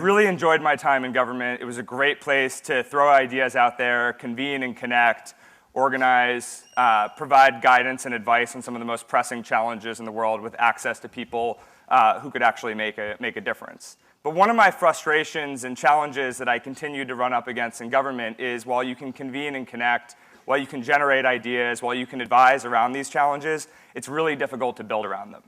really enjoyed my time in government. It was a great place to throw ideas out there, convene and connect, organize, provide guidance and advice on some of the most pressing challenges in the world with access to people who could actually make a difference. But one of my frustrations and challenges that I continue to run up against in government is while you can convene and connect, while you can generate ideas, while you can advise around these challenges, it's really difficult to build around them.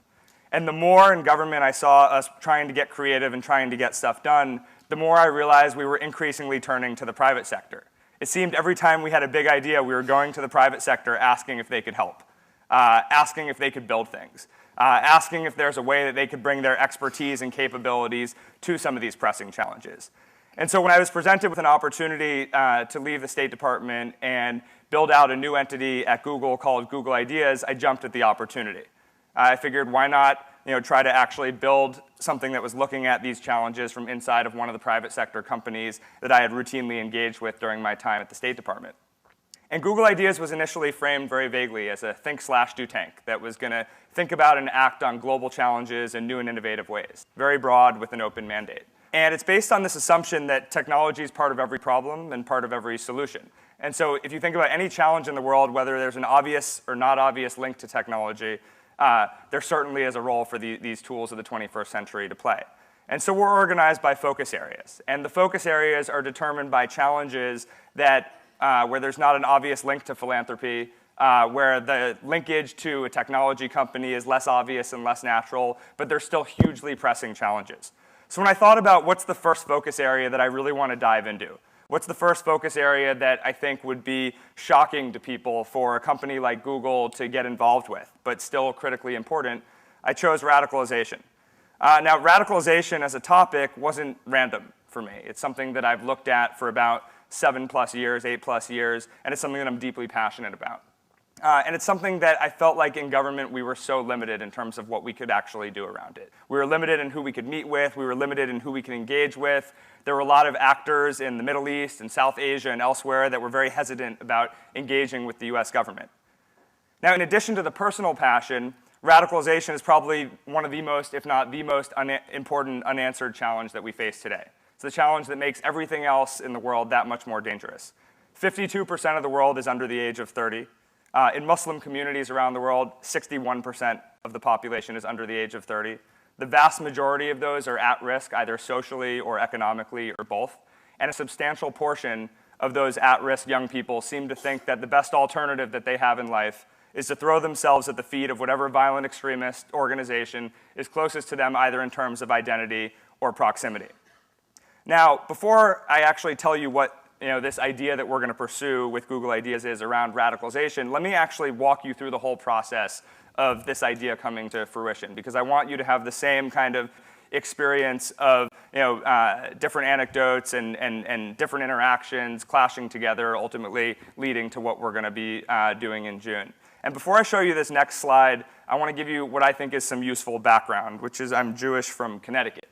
And the more in government I saw us trying to get creative and trying to get stuff done, the more I realized we were increasingly turning to the private sector. It seemed every time we had a big idea, we were going to the private sector asking if they could help, asking if they could build things, asking if there's a way that they could bring their expertise and capabilities to some of these pressing challenges. And so when I was presented with an opportunity to leave the State Department and build out a new entity at Google called Google Ideas, I jumped at the opportunity. I figured, why not try to actually build something that was looking at these challenges from inside of one of the private sector companies that I had routinely engaged with during my time at the State Department. And Google Ideas was initially framed very vaguely as a think/do tank that was going to think about and act on global challenges in new and innovative ways, very broad with an open mandate. And it's based on this assumption that technology is part of every problem and part of every solution. And so if you think about any challenge in the world, whether there's an obvious or not obvious link to technology, there certainly is a role for these tools of the 21st century to play. And so we're organized by focus areas. And the focus areas are determined by challenges that, where there's not an obvious link to philanthropy, where the linkage to a technology company is less obvious and less natural, but they're still hugely pressing challenges. So when I thought about what's the first focus area that I really want to dive into, what's the first focus area that I think would be shocking to people for a company like Google to get involved with, but still critically important, I chose radicalization. Now, radicalization as a topic wasn't random for me. It's something that I've looked at for about 7+ years, 8+ years, and it's something that I'm deeply passionate about. And it's something that I felt like in government we were so limited in terms of what we could actually do around it. We were limited in who we could meet with. We were limited in who we could engage with. There were a lot of actors in the Middle East and South Asia and elsewhere that were very hesitant about engaging with the US government. Now, in addition to the personal passion, radicalization is probably one of the most, if not the most important unanswered challenge that we face today. It's the challenge that makes everything else in the world that much more dangerous. 52% of the world is under the age of 30. In Muslim communities around the world, 61% of the population is under the age of 30. The vast majority of those are at risk, either socially or economically or both. And a substantial portion of those at-risk young people seem to think that the best alternative that they have in life is to throw themselves at the feet of whatever violent extremist organization is closest to them, either in terms of identity or proximity. Now, before I actually tell you what this idea that we're going to pursue with Google Ideas is around radicalization, let me actually walk you through the whole process of this idea coming to fruition, because I want you to have the same kind of experience of different anecdotes and different interactions clashing together, ultimately leading to what we're going to be doing in June. And before I show you this next slide, I want to give you what I think is some useful background, which is I'm Jewish from Connecticut.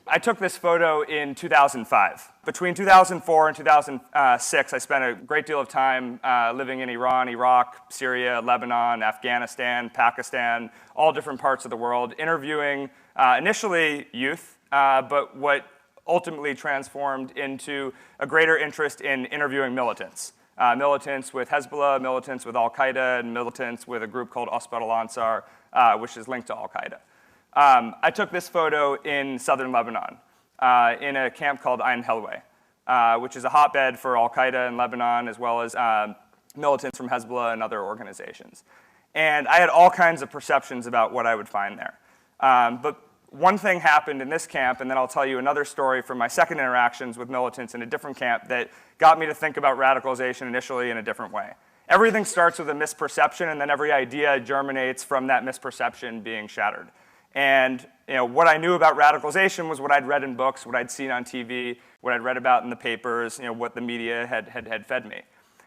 I took this photo in 2005. Between 2004 and 2006, I spent a great deal of time living in Iran, Iraq, Syria, Lebanon, Afghanistan, Pakistan, all different parts of the world, interviewing initially youth, but what ultimately transformed into a greater interest in interviewing militants. Militants with Hezbollah, militants with Al-Qaeda, and militants with a group called Asbab al-Ansar, which is linked to Al-Qaeda. I took this photo in southern Lebanon, in a camp called Ain Helway, which is a hotbed for Al-Qaeda in Lebanon, as well as militants from Hezbollah and other organizations. And I had all kinds of perceptions about what I would find there. But one thing happened in this camp, and then I'll tell you another story from my second interactions with militants in a different camp that got me to think about radicalization initially in a different way. Everything starts with a misperception, and then every idea germinates from that misperception being shattered. And what I knew about radicalization was what I'd read in books, what I'd seen on TV, what I'd read about in the papers, what the media had fed me.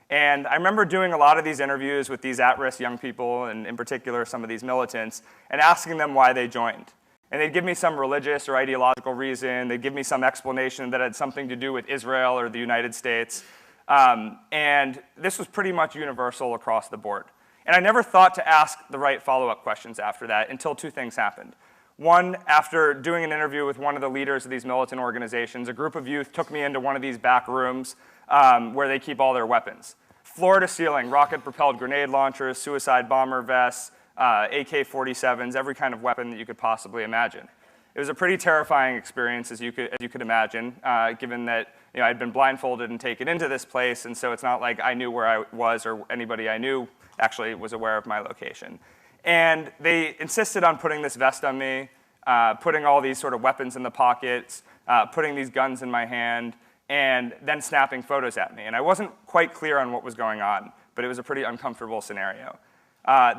And I remember doing a lot of these interviews with these at-risk young people, and in particular some of these militants, and asking them why they joined. And they'd give me some religious or ideological reason. They'd give me some explanation that had something to do with Israel or the United States. And this was pretty much universal across the board. And I never thought to ask the right follow-up questions after that until two things happened. One, after doing an interview with one of the leaders of these militant organizations, a group of youth took me into one of these back rooms where they keep all their weapons. Floor to ceiling, rocket-propelled grenade launchers, suicide bomber vests, AK-47s, every kind of weapon that you could possibly imagine. It was a pretty terrifying experience, as you could imagine, given that I'd been blindfolded and taken into this place, and so it's not like I knew where I was or anybody I knew actually was aware of my location. And they insisted on putting this vest on me, putting all these sort of weapons in the pockets, putting these guns in my hand, and then snapping photos at me. And I wasn't quite clear on what was going on, but it was a pretty uncomfortable scenario.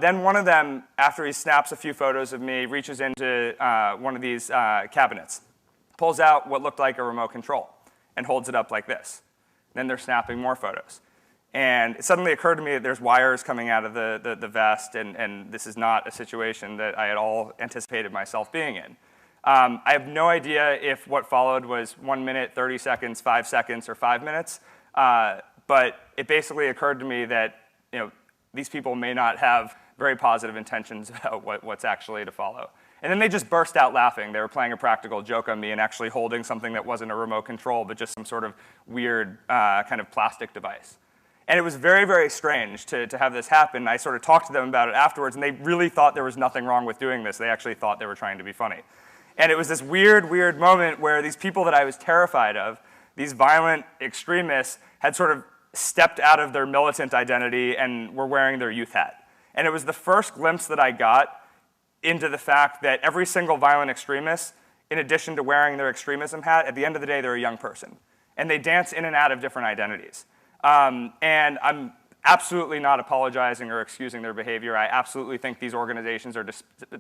Then one of them, after he snaps a few photos of me, reaches into one of these cabinets, pulls out what looked like a remote control, and holds it up like this. Then they're snapping more photos. And it suddenly occurred to me that there's wires coming out of the vest, and this is not a situation that I had all anticipated myself being in. I have no idea if what followed was 1 minute, 30 seconds, 5 seconds, or 5 minutes, but it basically occurred to me that these people may not have very positive intentions about what's actually to follow. And then they just burst out laughing. They were playing a practical joke on me and actually holding something that wasn't a remote control, but just some sort of weird kind of plastic device. And it was very, very strange to have this happen. I sort of talked to them about it afterwards, and they really thought there was nothing wrong with doing this. They actually thought they were trying to be funny. And it was this weird, weird moment where these people that I was terrified of, these violent extremists, had sort of stepped out of their militant identity and were wearing their youth hat. And it was the first glimpse that I got into the fact that every single violent extremist, in addition to wearing their extremism hat, at the end of the day, they're a young person. And they dance in and out of different identities. And I'm absolutely not apologizing or excusing their behavior. I absolutely think these organizations are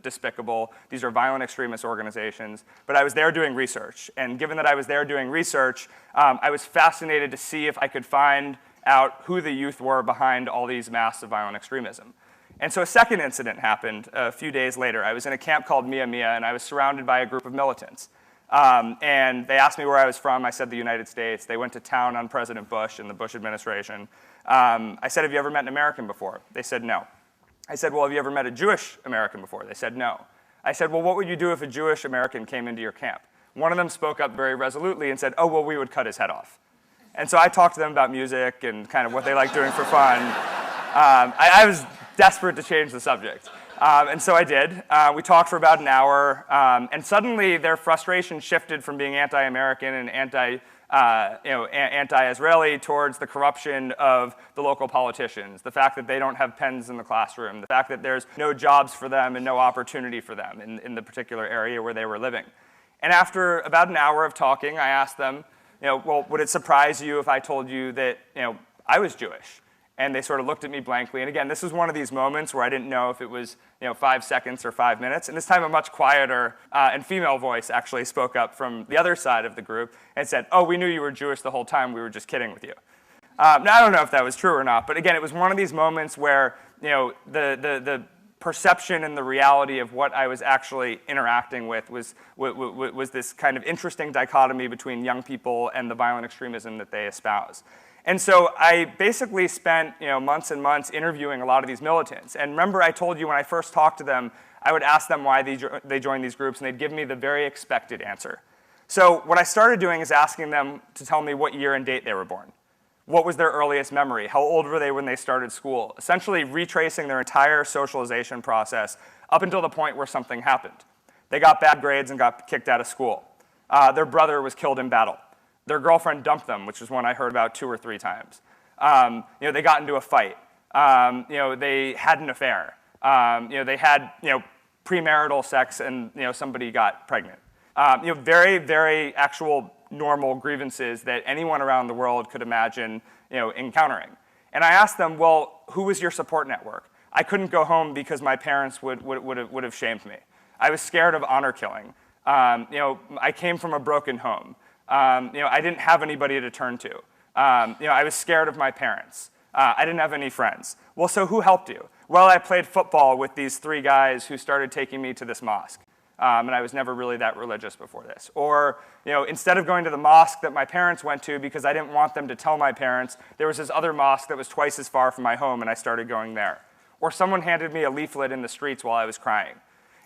despicable. These are violent extremist organizations. But I was there doing research. And given that I was there doing research, I was fascinated to see if I could find out who the youth were behind all these masks of violent extremism. And so a second incident happened a few days later. I was in a camp called Mia Mia, and I was surrounded by a group of militants. And they asked me where I was from. I said the United States. They went to town on President Bush and the Bush administration. I said, have you ever met an American before? They said no. I said, well, have you ever met a Jewish American before? They said no. I said, well, what would you do if a Jewish American came into your camp? One of them spoke up very resolutely and said, oh, well, we would cut his head off. And so I talked to them about music and kind of what they like doing for fun. I was desperate to change the subject. And so I did. We talked for about an hour, and suddenly their frustration shifted from being anti-American and anti-Israeli towards the corruption of the local politicians, the fact that they don't have pens in the classroom, the fact that there's no jobs for them and no opportunity for them in the particular area where they were living. And after about an hour of talking, I asked them, well, would it surprise you if I told you that I was Jewish? And they sort of looked at me blankly. And again, this was one of these moments where I didn't know if it was 5 seconds or 5 minutes. And this time a much quieter and female voice actually spoke up from the other side of the group and said, oh, we knew you were Jewish the whole time. We were just kidding with you. Now, I don't know if that was true or not. But again, it was one of these moments where the perception and the reality of what I was actually interacting with was this kind of interesting dichotomy between young people and the violent extremism that they espouse. And so I basically spent months and months interviewing a lot of these militants. And remember, I told you when I first talked to them, I would ask them why they joined these groups, and they'd give me the very expected answer. So what I started doing is asking them to tell me what year and date they were born. What was their earliest memory? How old were they when they started school? Essentially retracing their entire socialization process up until the point where something happened. They got bad grades and got kicked out of school. Their brother was killed in battle. Their girlfriend dumped them, which is one I heard about 2 or 3 times. They got into a fight. They had an affair. They had premarital sex and somebody got pregnant. Very, very actual normal grievances that anyone around the world could imagine encountering. And I asked them, well, who was your support network? I couldn't go home because my parents would have shamed me. I was scared of honor killing. I came from a broken home. I didn't have anybody to turn to. I was scared of my parents. I didn't have any friends. Well, so who helped you? Well, I played football with these 3 guys who started taking me to this mosque. And I was never really that religious before this. Or, instead of going to the mosque that my parents went to because I didn't want them to tell my parents, there was this other mosque that was twice as far from my home, and I started going there. Or someone handed me a leaflet in the streets while I was crying.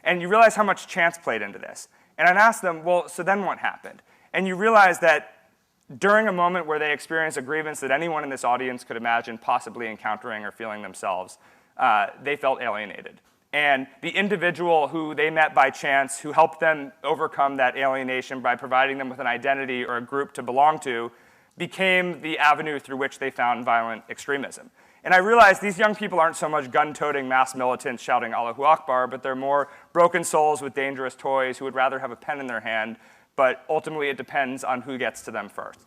And you realize how much chance played into this. And I'd ask them, well, so then what happened? And you realize that during a moment where they experienced a grievance that anyone in this audience could imagine possibly encountering or feeling themselves, they felt alienated. And the individual who they met by chance, who helped them overcome that alienation by providing them with an identity or a group to belong to, became the avenue through which they found violent extremism. And I realized these young people aren't so much gun-toting mass militants shouting Allahu Akbar, but they're more broken souls with dangerous toys who would rather have a pen in their hand, but ultimately it depends on who gets to them first.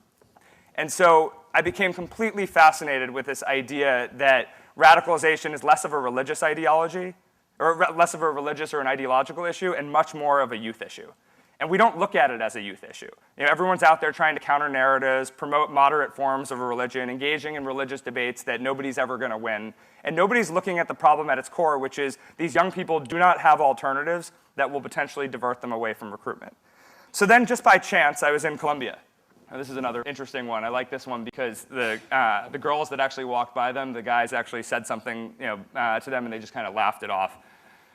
And so I became completely fascinated with this idea that radicalization is less of a religious ideology, or less of a religious or an ideological issue, and much more of a youth issue. And we don't look at it as a youth issue. Everyone's out there trying to counter narratives, promote moderate forms of a religion, engaging in religious debates that nobody's ever going to win. And nobody's looking at the problem at its core, which is these young people do not have alternatives that will potentially divert them away from recruitment. So then, just by chance, I was in Colombia. Now, this is another interesting one. I like this one because the girls that actually walked by them, the guys actually said something to them, and they just kind of laughed it off.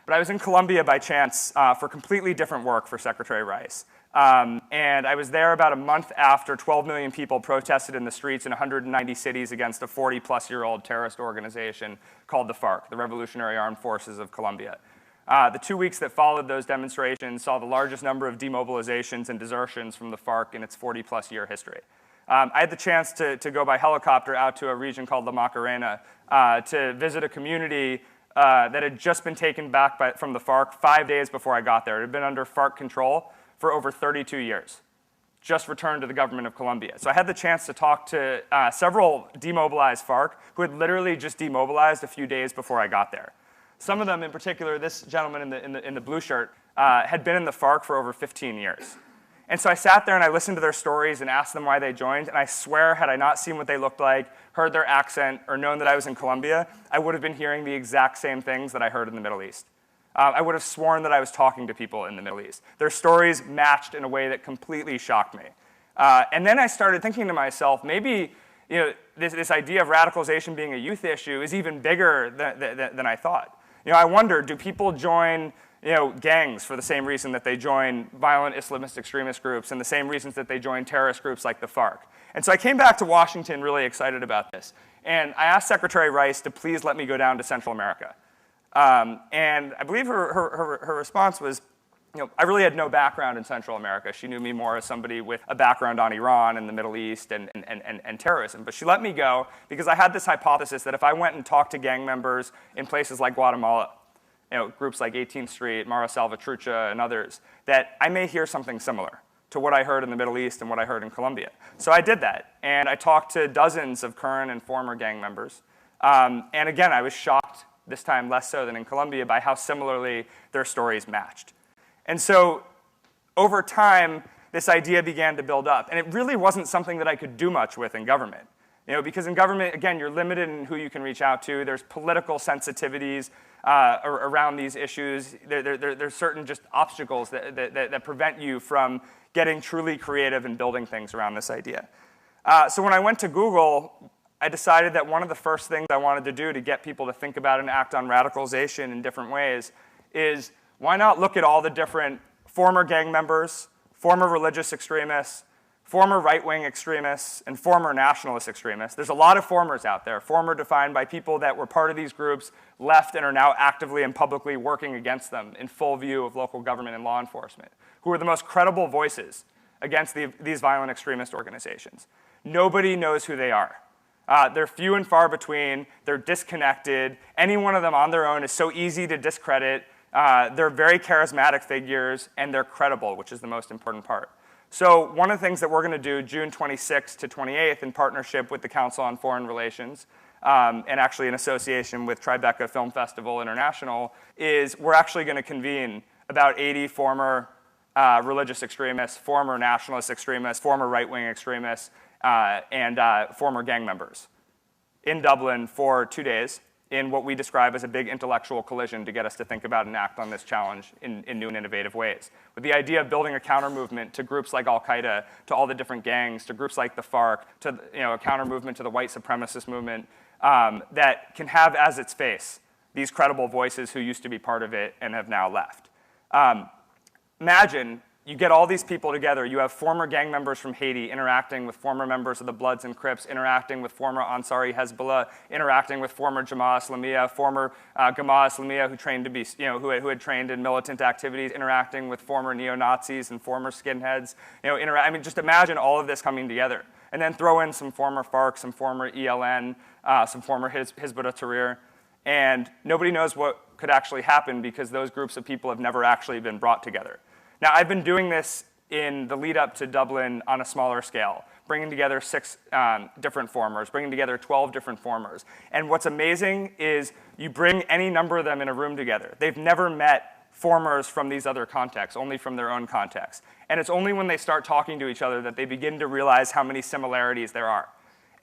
But I was in Colombia by chance for completely different work for Secretary Rice. And I was there about a month after 12 million people protested in the streets in 190 cities against a 40-plus-year-old terrorist organization called the FARC, the Revolutionary Armed Forces of Colombia. The 2 weeks that followed those demonstrations saw the largest number of demobilizations and desertions from the FARC in its 40-plus-year history. I had the chance to go by helicopter out to a region called La Macarena to visit a community that had just been taken back from the FARC 5 days before I got there. It had been under FARC control for over 32 years, just returned to the government of Colombia. So I had the chance to talk to several demobilized FARC who had literally just demobilized a few days before I got there. Some of them, in particular, this gentleman in the blue shirt, had been in the FARC for over 15 years. And so I sat there and I listened to their stories and asked them why they joined, and I swear, had I not seen what they looked like, heard their accent, or known that I was in Colombia, I would have been hearing the exact same things that I heard in the Middle East. I would have sworn that I was talking to people in the Middle East. Their stories matched in a way that completely shocked me. And then I started thinking to myself, maybe this idea of radicalization being a youth issue is even bigger than I thought. I wonder, do people join gangs for the same reason that they join violent Islamist extremist groups and the same reasons that they join terrorist groups like the FARC? And so I came back to Washington really excited about this. And I asked Secretary Rice to please let me go down to Central America. And I believe her response was, I really had no background in Central America. She knew me more as somebody with a background on Iran and the Middle East and terrorism. But she let me go because I had this hypothesis that if I went and talked to gang members in places like Guatemala, groups like 18th Street, Mara Salvatrucha, and others, that I may hear something similar to what I heard in the Middle East and what I heard in Colombia. So I did that, and I talked to dozens of current and former gang members. And again, I was shocked, this time less so than in Colombia, by how similarly their stories matched. And so over time, this idea began to build up. And it really wasn't something that I could do much with in government. Because in government, again, you're limited in who you can reach out to. There's political sensitivities around these issues. There's certain just obstacles that prevent you from getting truly creative and building things around this idea. So when I went to Google, I decided that one of the first things I wanted to do to get people to think about and act on radicalization in different ways is, why not look at all the different former gang members, former religious extremists, former right-wing extremists, and former nationalist extremists. There's a lot of formers out there, former defined by people that were part of these groups, left, and are now actively and publicly working against them in full view of local government and law enforcement, who are the most credible voices against these violent extremist organizations. Nobody knows who they are. They're few and far between. They're disconnected. Any one of them on their own is so easy to discredit. They're very charismatic figures, and they're credible, which is the most important part. So one of the things that we're going to do June 26th to 28th in partnership with the Council on Foreign Relations, and actually in association with Tribeca Film Festival International, is we're actually going to convene about 80 former religious extremists, former nationalist extremists, former right-wing extremists, and former gang members in Dublin for 2 days in what we describe as a big intellectual collision to get us to think about and act on this challenge in new and innovative ways. With the idea of building a counter-movement to groups like Al-Qaeda, to all the different gangs, to groups like the FARC, to a counter-movement to the white supremacist movement that can have as its face these credible voices who used to be part of it and have now left. Imagine you get all these people together. You have former gang members from Haiti interacting with former members of the Bloods and Crips, interacting with former Ansari Hezbollah, interacting with former Jamaah Islamiyah, former Jamaah Islamiyah who trained to be, who had trained in militant activities, interacting with former neo-Nazis and former skinheads. I mean, just imagine all of this coming together, and then throw in some former FARC, some former ELN, some former Hizb ut-Tahrir, and nobody knows what could actually happen because those groups of people have never actually been brought together. Now, I've been doing this in the lead up to Dublin on a smaller scale, bringing together 6 different formers, bringing together 12 different formers. And what's amazing is you bring any number of them in a room together. They've never met formers from these other contexts, only from their own context. And it's only when they start talking to each other that they begin to realize how many similarities there are.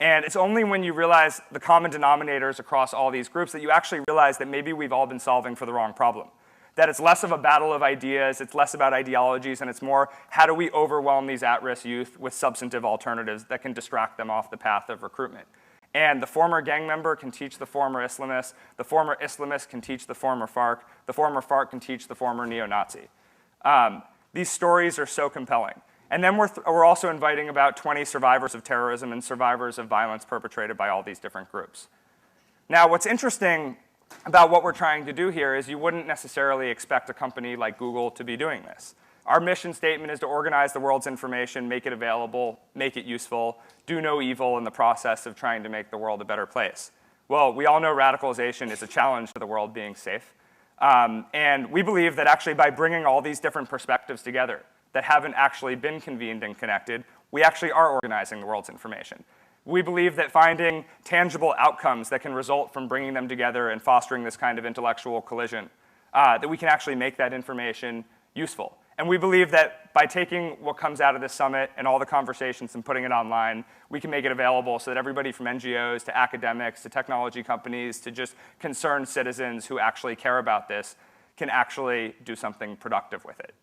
And it's only when you realize the common denominators across all these groups that you actually realize that maybe we've all been solving for the wrong problem. That it's less of a battle of ideas, it's less about ideologies, and it's more how do we overwhelm these at-risk youth with substantive alternatives that can distract them off the path of recruitment. And the former gang member can teach the former Islamist can teach the former FARC can teach the former neo-Nazi. These stories are so compelling. And then we're also inviting about 20 survivors of terrorism and survivors of violence perpetrated by all these different groups. Now, what's interesting about what we're trying to do here is you wouldn't necessarily expect a company like Google to be doing this. Our mission statement is to organize the world's information, make it available, make it useful, do no evil in the process of trying to make the world a better place. Well, we all know radicalization is a challenge to the world being safe. And we believe that actually by bringing all these different perspectives together that haven't actually been convened and connected, we actually are organizing the world's information. We believe that finding tangible outcomes that can result from bringing them together and fostering this kind of intellectual collision, that we can actually make that information useful. And we believe that by taking what comes out of this summit and all the conversations and putting it online, we can make it available so that everybody from NGOs to academics to technology companies to just concerned citizens who actually care about this can actually do something productive with it.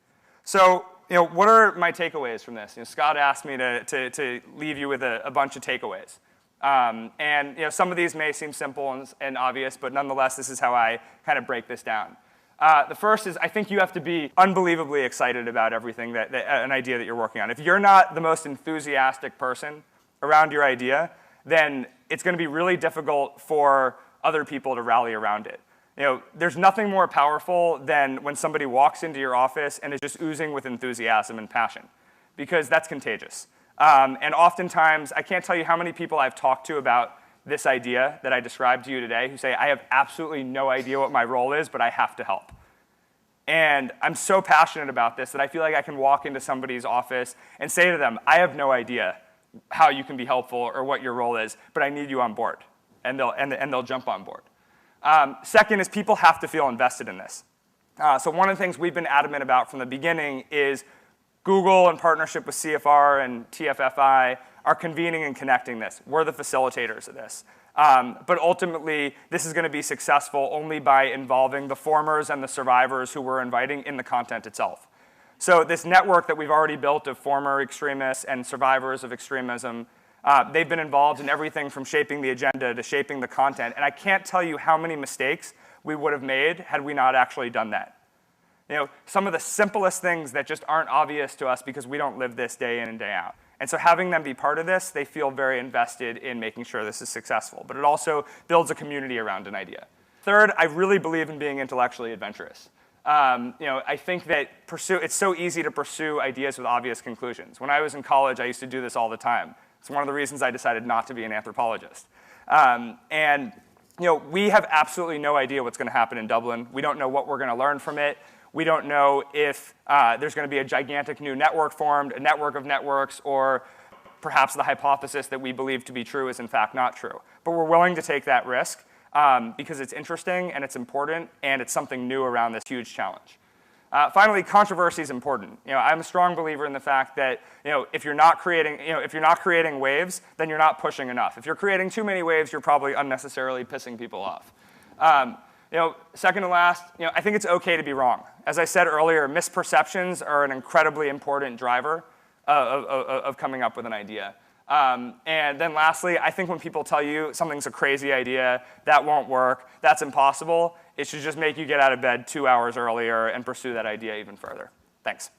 So, what are my takeaways from this? Scott asked me to leave you with a bunch of takeaways. And some of these may seem simple and obvious, but nonetheless, this is how I kind of break this down. The first is I think you have to be unbelievably excited about everything, an idea that you're working on. If you're not the most enthusiastic person around your idea, then it's going to be really difficult for other people to rally around it. There's nothing more powerful than when somebody walks into your office and is just oozing with enthusiasm and passion, because that's contagious. And oftentimes, I can't tell you how many people I've talked to about this idea that I described to you today who say, I have absolutely no idea what my role is, but I have to help. And I'm so passionate about this that I feel like I can walk into somebody's office and say to them, I have no idea how you can be helpful or what your role is, but I need you on board. And they'll jump on board. Second is people have to feel invested in this. So one of the things we've been adamant about from the beginning is Google, in partnership with CFR and TFFI, are convening and connecting this. We're the facilitators of this. But ultimately, this is going to be successful only by involving the formers and the survivors who we're inviting in the content itself. So this network that we've already built of former extremists and survivors of extremism, they've been involved in everything from shaping the agenda to shaping the content. And I can't tell you how many mistakes we would have made had we not actually done that. Some of the simplest things that just aren't obvious to us because we don't live this day in and day out. And so having them be part of this, they feel very invested in making sure this is successful. But it also builds a community around an idea. Third, I really believe in being intellectually adventurous. I think that it's so easy to pursue ideas with obvious conclusions. When I was in college, I used to do this all the time. It's one of the reasons I decided not to be an anthropologist. We have absolutely no idea what's going to happen in Dublin. We don't know what we're going to learn from it. We don't know if there's going to be a gigantic new network formed, a network of networks, or perhaps the hypothesis that we believe to be true is in fact not true. But we're willing to take that risk because it's interesting and it's important and it's something new around this huge challenge. Finally, controversy is important. I'm a strong believer in the fact that if you're not creating waves, then you're not pushing enough. If you're creating too many waves, you're probably unnecessarily pissing people off. Second to last, I think it's okay to be wrong. As I said earlier, misperceptions are an incredibly important driver of coming up with an idea. And then lastly, I think when people tell you something's a crazy idea, that won't work, that's impossible, It should just make you get out of bed 2 hours earlier and pursue that idea even further. Thanks.